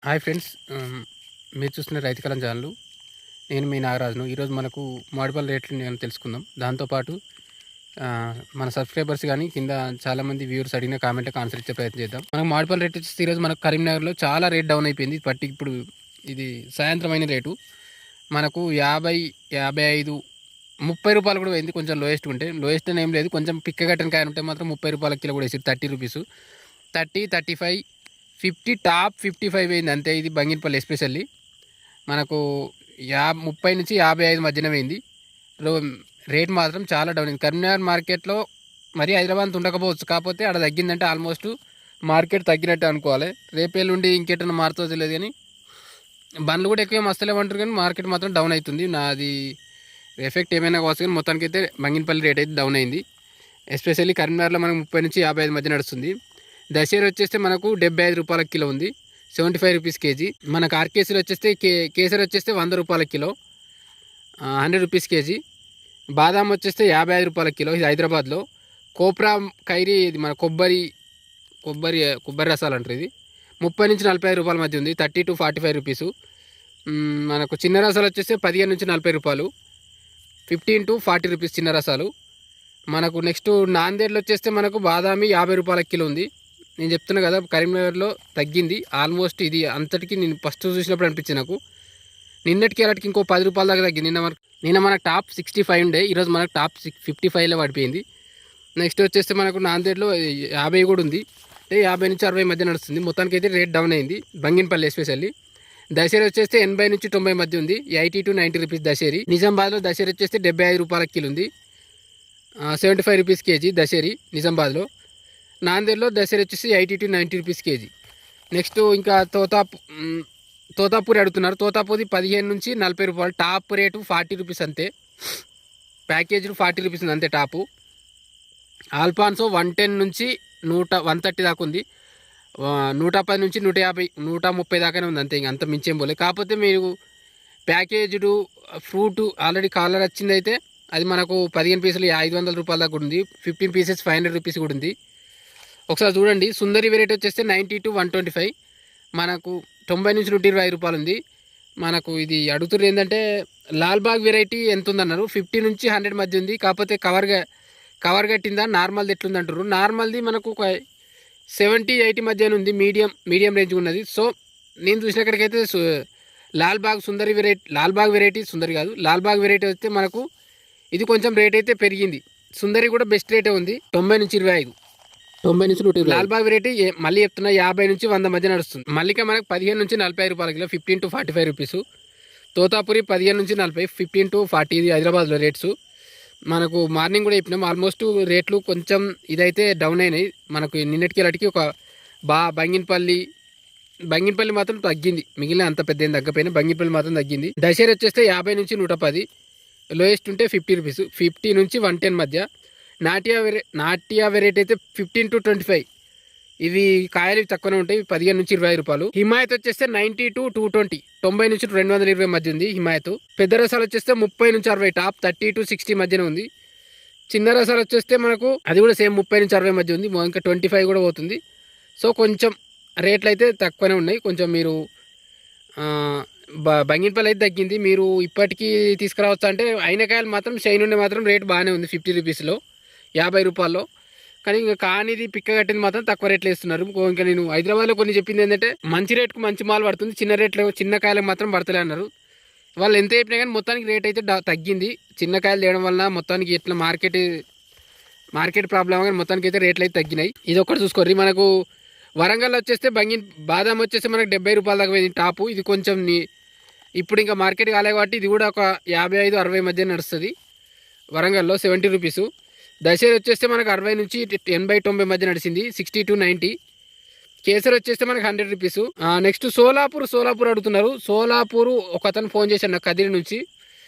Hi friends. మీరు చూస్తున్న రైతు కలం ఛానల్. నేను మీ నాగరాజును. ఈరోజు మనకు మామిడిపళ్ళ రేట్లు నేను తెలుసుకుందాం. దాంతోపాటు మన సబ్స్క్రైబర్స్ కానీ కింద చాలామంది వ్యూవర్స్ అడిగిన కామెంట్కి ఆన్సర్ ఇచ్చే ప్రయత్నం చేద్దాం. మనకు మామిడిపళ్ళ రేట్ వచ్చేసి ఈరోజు మనకు కరీంనగర్లో చాలా రేట్ డౌన్ అయిపోయింది. ఇప్పుడు ఇది సాయంత్రం అయిన రేటు మనకు 50, 55, 30 రూపాయలు కూడా పోయింది. కొంచెం లోయెస్ట్ ఉంటే, లోయెస్ట్ అని ఏం లేదు, కొంచెం పిక్క కట్టిన కాయ ఉంటే మాత్రం 30 రూపాయల కిలో కూడా వేసారు. 30 రూపీస్, 30, 35, 50, టాప్ 55 అయింది అంతే. ఇది బంగినపల్లి ఎస్పెషల్లీ మనకు 30 నుంచి 55 మధ్యన పోయింది. రేట్ మాత్రం చాలా డౌన్ అయింది. కరీంనగర్ మార్కెట్లో మరి హైదరాబాద్ ఉండకపోవచ్చు, కాకపోతే అక్కడ తగ్గిందంటే ఆల్మోస్ట్ మార్కెట్ తగ్గినట్టే అనుకోవాలి. రేపేళ్ళుండి ఇంకెటన్నా మారుతో తెలియదు, కానీ బండ్లు కూడా ఎక్కువ మస్తలేమంటారు, కానీ మార్కెట్ మాత్రం డౌన్ అవుతుంది. నాది ఎఫెక్ట్ ఏమైనా కావచ్చు, కానీ మొత్తానికి అయితే బంగినపల్లి రేట్ అయితే డౌన్ అయింది. ఎస్పెషల్లీ కరీంనగర్లో మనకు 30 నుంచి 55 మధ్య నడుస్తుంది. దశేరి వచ్చేస్తే మనకు 75 రూపాయల కిలో ఉంది, 75 రూపీస్ కేజీ. మనకు ఆర్కేసీలు వచ్చేస్తే కేసరి వచ్చేస్తే 100 రూపాయల కిలో, 100 రూపీస్ కేజీ. బాదాం వచ్చేస్తే 55 రూపాయల కిలో, ఇది హైదరాబాద్లో. కోప్రా ఖైరీ, ఇది మన కొబ్బరి రసాలు అంటారు. ఇది 30 నుంచి 45 రూపాయల మధ్య ఉంది, 30 to 45 రూపీసు. మనకు చిన్న రసాలు వచ్చేస్తే 15 నుంచి 40 రూపాయలు, 15 to 40 రూపీస్ చిన్న రసాలు. మనకు నెక్స్ట్ నాందేడ్లో వచ్చేస్తే మనకు బాదామి 50 రూపాయల కిలో ఉంది. నేను చెప్తున్నా కదా, కరీంనగర్లో తగ్గింది ఆల్మోస్ట్. ఇది అంతటికి నేను ఫస్ట్ చూసినప్పుడు అనిపించింది నాకు. నిన్నటికి అలాంటికి ఇంకో 10 రూపాయల దాకా తగ్గింది. నిన్న మనకు టాప్ 65 ఉండే, ఈరోజు మనకు టాప్ 55లో పడిపోయింది. నెక్స్ట్ వచ్చేస్తే మనకు నాందేడ్లో 50 కూడా ఉంది, అంటే 50 నుంచి 60 మధ్య నడుస్తుంది. మొత్తానికి అయితే రేట్ డౌన్ అయింది బంగినపల్లి ఎస్పెషల్లీ. దశేరి వచ్చేస్తే 80 నుంచి 90 మధ్య ఉంది, 80 to 90 రూపీస్ దశేరి. నిజామాబాద్లో దశేరి వచ్చేస్తే 75 రూపాయల కిలో ఉంది, 75 రూపీస్ కేజీ దశేరి నిజామాబాద్లో. నాందేడ్లో దశేరి వచ్చేసి 80 to 90 రూపీస్ కేజీ. నెక్స్ట్ ఇంకా తోతాపూరి అడుగుతున్నారు. తోతాపూరి 15 నుంచి 40 రూపాయలు, టాప్ రేటు 40 రూపీస్ అంతే. ప్యాకేజీలు 40 రూపీస్ ఉంది అంతే టాపు. ఆల్ఫాన్సో 110 నుంచి 130 దాకా ఉంది, 110 నుంచి 150, 130 దాకానే ఉంది అంతే. అంత మించేం పోలే. కాకపోతే మీరు ప్యాకేజ్డ్ ఫ్రూట్ ఆల్రెడీ కాలర్ వచ్చింది అయితే అది మనకు 15 పీసులు 500 రూపాయల దాకా ఉంది, 15 పీసెస్ 500 రూపీస్ కూడా ఉంది. ఒకసారి చూడండి. సుందరి వెరైటీ వచ్చేస్తే 90 to 125, మనకు 90 నుంచి 120 రూపాయలు ఉంది. మనకు ఇది అడుగుతున్నారు ఏంటంటే లాల్బాగ్ వెరైటీ ఎంత ఉందన్నారు, 50 నుంచి 100 మధ్య ఉంది. కాకపోతే కవర్ కట్టిందా, నార్మల్ది ఎట్లుంది అంటారు. నార్మల్ది మనకు ఒక 70, 80 మధ్యన ఉంది, మీడియం రేంజ్ ఉన్నది. సో నేను చూసినక్కడికైతే లాల్బాగ్ వెరైటీ సుందరి కాదు, లాల్బాగ్ వెరైటీ వస్తే మనకు ఇది కొంచెం రేట్ అయితే పెరిగింది. సుందరి కూడా బెస్ట్ రేటే ఉంది, 90 నుంచి 25, 90 నుంచి 120. లాల్బాగ్ వెరైటీ మళ్ళీ చెప్తున్నా 50 నుంచి 100 మధ్య నడుస్తుంది. మల్లిక మనకు 15 నుంచి 45 రూపాయల కిలో, 15 to 45 రూపీసు. తోతాపురి 15 నుంచి 40, 15 to 40. ఇది హైదరాబాద్లో రేట్స్. మనకు మార్నింగ్ కూడా చెప్పినాం ఆల్మోస్ట్ రేట్లు కొంచెం ఇదైతే డౌన్ అయినాయి. మనకు నిన్నటికి ఇలాంటికి ఒక బంగినపల్లి మాత్రం తగ్గింది, మిగిలిన అంత పెద్ద ఏం తగ్గపోయినా బంగినపల్లి మాత్రం తగ్గింది. దశేరి వచ్చేస్తే 50 నుంచి 110, లోయెస్ట్ ఉంటే 50 రూపీస్, 50 నుంచి 110 మధ్య. నాట్యా వెరైటీ అయితే 15 to 25, ఇవి కాయలు తక్కువనే ఉంటాయి, 15 నుంచి 20 రూపాయలు. హిమాయత్ వచ్చేస్తే 90 to 220, 90 నుంచి 220 మధ్య ఉంది హిమాయత్. పెద్ద రసాలు వచ్చేస్తే 30 నుంచి 60, టాప్ 30 to 60 మధ్యన ఉంది. చిన్న రసాలు వచ్చేస్తే మనకు అది కూడా సేమ్ 30 నుంచి 60 మధ్య ఉంది, ఇంకా 25 కూడా పోతుంది. సో కొంచెం రేట్లు అయితే తక్కువనే ఉన్నాయి. కొంచెం మీరు బంగినపల్లి అయితే తగ్గింది. మీరు ఇప్పటికీ తీసుకురావచ్చు అంటే అయిన కాయలు మాత్రం షైన్ ఉండే మాత్రం రేట్ బాగానే ఉంది, 50 రూపీస్లో, 50 రూపాయల్లో. కానీ ఇంకా కానిది పిక్క కట్టింది మాత్రం తక్కువ రేట్లు వేస్తున్నారు. ఇంకా నేను హైదరాబాద్లో కొన్ని చెప్పింది ఏంటంటే మంచి రేటుకు మంచి మాల్ పడుతుంది, చిన్న కాయలకు మాత్రం పడతలే అన్నారు. వాళ్ళు ఎంత చెప్పినా కానీ మొత్తానికి రేట్ అయితే తగ్గింది. చిన్న కాయలు తేయడం వల్ల మొత్తానికి ఎట్లా మార్కెట్ ప్రాబ్లం, కానీ మొత్తానికి అయితే రేట్లు అయితే తగ్గినాయి. ఇది ఒక్కటి చూసుకోర్రి. మనకు వరంగల్ వచ్చేస్తే బాదాం వచ్చేస్తే మనకు 70 రూపాయల దాకా పోయింది టాపు. ఇది కొంచెం ఇప్పుడు ఇంకా మార్కెట్ కాలే కాబట్టి ఇది కూడా ఒక 55, 60 మధ్య నడుస్తుంది. వరంగల్లో 70 రూపీసు. దశేరి వచ్చేస్తే మనకు 60 నుంచి 80, 90 మధ్య నడిచింది, 60 to 90. కేసరి వచ్చేస్తే మనకు 100 రూపీసు. నెక్స్ట్ సోలాపూర్ అడుగుతున్నారు. సోలాపూర్ ఒక అతను ఫోన్ చేశాడు నాకు కదిరి నుంచి.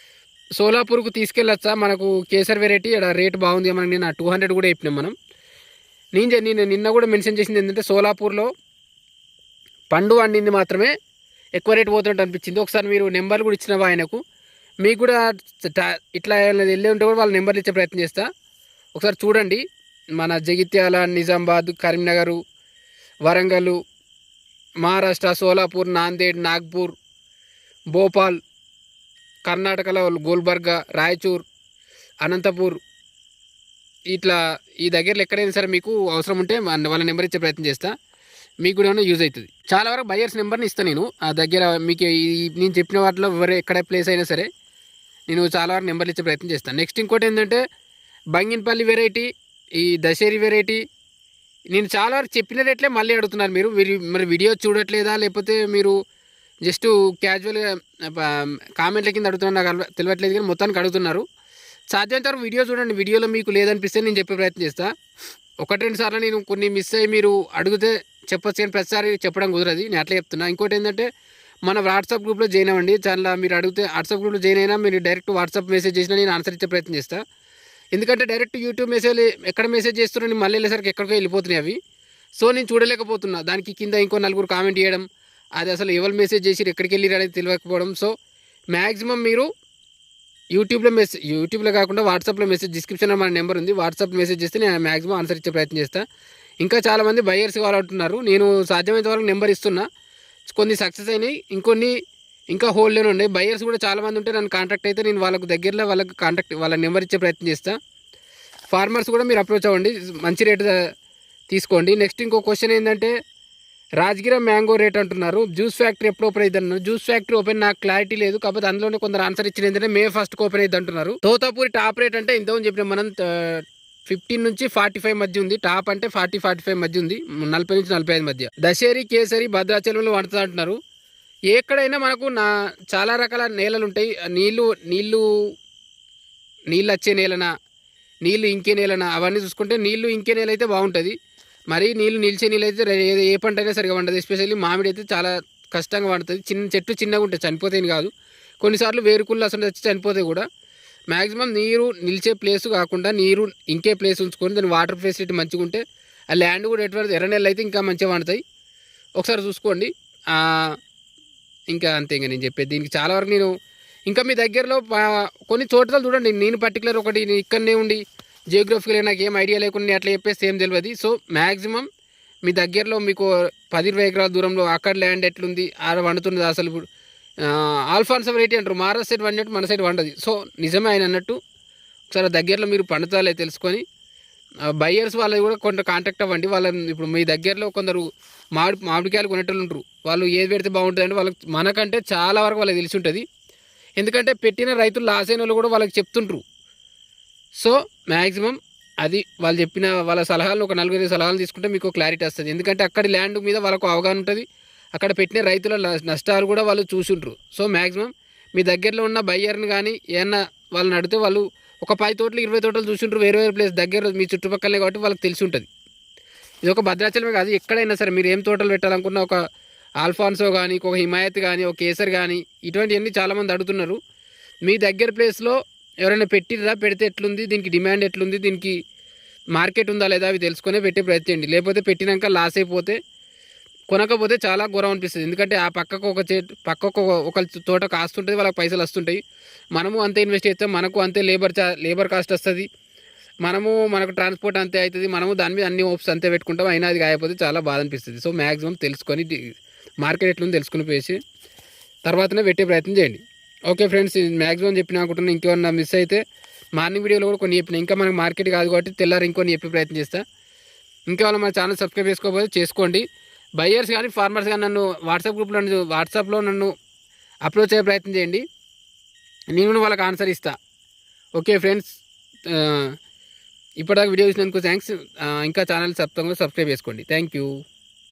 సోలాపూర్కు తీసుకెళ్ళొచ్చా, మనకు కేసరి వెరైటీ రేట్ బాగుంది, మనకి నేను 200 కూడా చెప్పినాం మనం. నేను నిన్న కూడా మెన్షన్ చేసింది ఏంటంటే సోలాపూర్లో పండు వండింది మాత్రమే ఎక్కువ రేటు పోతున్నట్టు అనిపించింది. ఒకసారి మీరు నెంబర్లు కూడా ఇచ్చినవా ఆయనకు, మీకు కూడా ఇట్లా వెళ్ళి ఉంటే కూడా వాళ్ళ నెంబర్లు ఇచ్చే ప్రయత్నం చేస్తా. ఒకసారి చూడండి. మన జగిత్యాల, నిజామాబాద్, కరీంనగర్, వరంగల్, మహారాష్ట్ర, సోలాపూర్, నాందేడ్, నాగ్పూర్, భోపాల్, కర్ణాటకలో గుల్బర్గా, రాయచూర్, అనంతపూర్, ఇట్లా ఈ దగ్గరలో ఎక్కడైనా సరే మీకు అవసరం ఉంటే వాళ్ళ నెంబర్ ఇచ్చే ప్రయత్నం చేస్తా. మీకు కూడా యూజ్ అవుతుంది. చాలా వరకు బయర్స్ నెంబర్ని ఇస్తాను నేను. ఆ దగ్గర మీకు నేను చెప్పిన వాటిలో ఎక్కడ ప్లేస్ అయినా సరే నేను చాలా వరకు నెంబర్లు ఇచ్చే ప్రయత్నం చేస్తాను. నెక్స్ట్ ఇంకోటి ఏంటంటే బంగినపల్లి వెరైటీ, ఈ దశేరి వెరైటీ నేను చాలా వరకు చెప్పిన రేట్లే మళ్ళీ అడుగుతున్నారు మీరు. మరి వీడియో చూడట్లేదా, లేకపోతే మీరు జస్ట్ క్యాజువల్గా కామెంట్ల కింద అడుగుతున్నారు, నాకు తెలియట్లేదు కానీ మొత్తానికి అడుగుతున్నారు. సాధ్యమైనంత వరకు వీడియో చూడండి. వీడియోలో మీకు లేదనిపిస్తే నేను చెప్పే ప్రయత్నం చేస్తాను. 1-2 సార్లు నేను కొన్ని మిస్ అయ్యి మీరు అడిగితే చెప్పొచ్చు, కానీ ప్రతిసారి చెప్పడం కుదరదు. నేను అట్లా చెప్తున్నా. ఇంకోటి ఏంటంటే మన వాట్సాప్ గ్రూప్లో జాయిన్ అవ్వండి. చాలా మీరు అడిగితే వాట్సాప్ గ్రూప్లో జాయిన్ అయినా మీరు డైరెక్ట్ వాట్సాప్ మెసేజ్ చేసినా నేను ఆన్సర్ ఇచ్చే ప్రయత్నం చేస్తాను. ఎందుకంటే డైరెక్ట్ యూట్యూబ్ మెసేజ్ ఎక్కడ మెసేజ్ చేస్తున్నాను మళ్ళీ వెళ్ళేసరికి ఎక్కడికో వెళ్ళిపోతున్నాయి అవి. సో నేను చూడలేకపోతున్నా. దానికి కింద ఇంకో 4 కామెంట్ చేయడం, అది అసలు ఎవరు మెసేజ్ చేసి ఎక్కడికి వెళ్ళి అనేది తెలియకపోవడం. సో మ్యాక్సిమం మీరు యూట్యూబ్లో కాకుండా వాట్సాప్లో మెసేజ్, డిస్క్రిప్షన్లో మన నెంబర్ ఉంది, వాట్సాప్ మెసేజ్ చేస్తే నేను మ్యాక్సిమం ఆన్సర్ ఇచ్చే ప్రయత్నం చేస్తాను. ఇంకా చాలామంది బయర్స్ కావాలంటున్నారు. నేను సాధ్యమైనంత వరకు నెంబర్ ఇస్తున్నా. కొన్ని సక్సెస్ అయినాయి, ఇంకొన్ని ఇంకా హోల్డ్లోనే ఉన్నాయి. బయర్స్ కూడా చాలామంది ఉంటే నన్ను కాంటాక్ట్ అయితే నేను వాళ్ళకు దగ్గరలో వాళ్ళ నెంబర్ ఇచ్చే ప్రయత్నం చేస్తాను. ఫార్మర్స్ కూడా మీరు అప్రోచ్ అవ్వండి, మంచి రేటు తీసుకోండి. నెక్స్ట్ ఇంకో క్వశ్చన్ ఏంటంటే రాజగిర మ్యాంగో రేట్ అంటున్నారు. జ్యూస్ ఫ్యాక్టరీ ఎప్పుడు ఓపెన్ అవుతుంది అన్నారు. జ్యూస్ ఫ్యాక్టరీ ఓపెన్ నాకు క్లారిటీ లేదు, కాకపోతే అందులోనే కొందరు ఆన్సర్ ఇచ్చిన ఏంటంటే May 1st ఓపెన్ అవుతుంది అంటున్నారు. తోతాపూరి టాప్ రేట్ అంటే ఇంతకుముందు చెప్పిన మనం 15 నుంచి 45 మధ్య ఉంది. టాప్ అంటే 40-45 మధ్య ఉంది, 40 నుంచి 45 మధ్య. దశేరి, కేసరి భద్రాచలంలో వండుతుంది అంటున్నారు. ఎక్కడైనా మనకు చాలా రకాల నేలలు ఉంటాయి. నీళ్ళు వచ్చే నేలనా, నీళ్ళు ఇంకే నేలనా, అవన్నీ చూసుకుంటే నీళ్ళు ఇంకే నేల అయితే బాగుంటుంది. మరి నీళ్ళు నిలిచే నీళ్ళు అయితే ఏ పంట అయినా సరిగా వండదు. ఎస్పెషల్లీ మామిడి అయితే చాలా కష్టంగా వండుతుంది. చెట్టు చిన్నగా ఉంటుంది, చనిపోతాయి కాదు, కొన్నిసార్లు వేరుకుళ్ళు అసలు వచ్చి చనిపోతాయి కూడా. మ్యాక్సిమం నీరు నిలిచే ప్లేస్ కాకుండా నీరు ఇంకే ప్లేస్ ఉంచుకొని దాని వాటర్ ఫెసిలిటీ మంచిగా ఉంటే ఆ ల్యాండ్ కూడా ఎటువంటి ఎర్ర నెలలు అయితే ఇంకా మంచిగా వండుతాయి. ఒకసారి చూసుకోండి. ఇంకా అంతే. ఇంకా నేను చెప్పేది దీనికి చాలా వరకు నేను ఇంకా మీ దగ్గరలో కొన్ని తోటలు చూడండి. నేను పర్టికులర్ ఒకటి ఇక్కడనే ఉండి జియోగ్రఫికల్గా నాకు ఏం ఐడియా లేకుండా అట్లా చెప్పేసి ఏం తెలియదు. సో మ్యాక్సిమం మీ దగ్గరలో మీకు 10-20 ఎకరాల దూరంలో అక్కడ ల్యాండ్ ఎట్లుంది, ఆడ వండుతున్నది అసలు. ఇప్పుడు ఆల్ఫాన్సో వెరైటీ అంటారు, మహారాష్ట్ర సైడ్ వండినట్టు మన సైడ్ వండదు. సో నిజమే ఆయన అన్నట్టు ఒకసారి దగ్గరలో మీరు పండుతాలే తెలుసుకొని బయ్యర్స్ వాళ్ళది కూడా కొంత కాంటాక్ట్ అవ్వండి. ఇప్పుడు మీ దగ్గరలో కొందరు మామిడికాయలు కొనేటోళ్ళు ఉంటారు. వాళ్ళు ఏది పెడితే బాగుంటుంది అంటే వాళ్ళకి మనకంటే చాలా వరకు వాళ్ళకి తెలిసి ఉంటుంది. ఎందుకంటే పెట్టిన రైతులు లాస్ అయిన వాళ్ళు కూడా వాళ్ళకి చెప్తుంటారు. సో మ్యాక్సిమం అది వాళ్ళు చెప్పిన వాళ్ళ సలహాలు ఒక 4-5 సలహాలు తీసుకుంటే మీకు క్లారిటీ వస్తుంది. ఎందుకంటే అక్కడి ల్యాండ్ మీద వాళ్ళకు అవగాహన ఉంటుంది. అక్కడ పెట్టిన రైతుల నష్టాలు కూడా వాళ్ళు చూసుంటారు. సో మ్యాక్సిమం మీ దగ్గరలో ఉన్న బయ్యర్ని కానీ ఏమన్నా వాళ్ళని అడిగితే వాళ్ళు ఒక 10 తోటలు 20 తోటలు చూసుంటారు. వేరే ప్లేస్ దగ్గర మీ చుట్టుపక్కలనే కాబట్టి వాళ్ళకి తెలిసి ఉంటుంది. ఇది ఒక భద్రాచలమే కాదు, ఎక్కడైనా సరే మీరు ఏం తోటలు పెట్టాలనుకున్న ఒక ఆల్ఫాన్సో కానీ, ఒక హిమాయత్ కానీ, ఒక కేసర్ కానీ, ఇటువంటివన్నీ చాలామంది అడుగుతున్నారు. మీ దగ్గర ప్లేస్లో ఎవరైనా పెట్టిరా, పెడితే ఎట్లుంది, దీనికి డిమాండ్ ఎట్లుంది, దీనికి మార్కెట్ ఉందా లేదా అవి తెలుసుకునే పెట్టే ప్రయత్నం. లేకపోతే పెట్టినాక లాస్ అయిపోతే కొనకపోతే చాలా ఘోరం అనిపిస్తుంది. ఎందుకంటే ఆ పక్కకు ఒక తోట కాస్తుంటుంది, వాళ్ళకి పైసలు వస్తుంటాయి. మనము అంతే ఇన్వెస్ట్ చేస్తాం, మనకు అంతే లేబర్ కాస్ట్ వస్తుంది, మనకు ట్రాన్స్పోర్ట్ అంతే అవుతుంది, మనము దాని మీద అన్ని హోప్స్ అంతే పెట్టుకుంటాం, అయినా అది కాకపోతే చాలా బాధ అనిపిస్తుంది. సో మ్యాక్సిమం తెలుసుకొని మార్కెట్ ఎట్లుంది తెలుసుకుని పోసి తర్వాతనే పెట్టే ప్రయత్నం చేయండి. ఓకే ఫ్రెండ్స్, మ్యాక్సిమం చెప్పిన అనుకుంటున్నా. ఇంకేమన్నా మిస్ అయితే మార్నింగ్ వీడియోలో కూడా కొన్ని చెప్పిన, ఇంకా మనకు మార్కెట్ కాదు కాబట్టి తెల్లారి ఇంకొని చెప్పే ప్రయత్నం చేస్తా. ఇంకేమైనా మన ఛానల్ సబ్స్క్రైబ్ చేసుకోకపోతే చేసుకోండి. బయ్యర్స్ కానీ ఫార్మర్స్ కానీ నన్ను వాట్సాప్లో నన్ను అప్రోచ్ అయ్యే ప్రయత్నం చేయండి, నేను వాళ్ళకి ఆన్సర్ ఇస్తా. ఓకే ఫ్రెండ్స్, ఇప్పటిదాకా వీడియో చూసినందుకు థ్యాంక్స్. ఇంకా ఛానల్ సబ్స్క్రైబ్ చేసుకోండి. Thank you.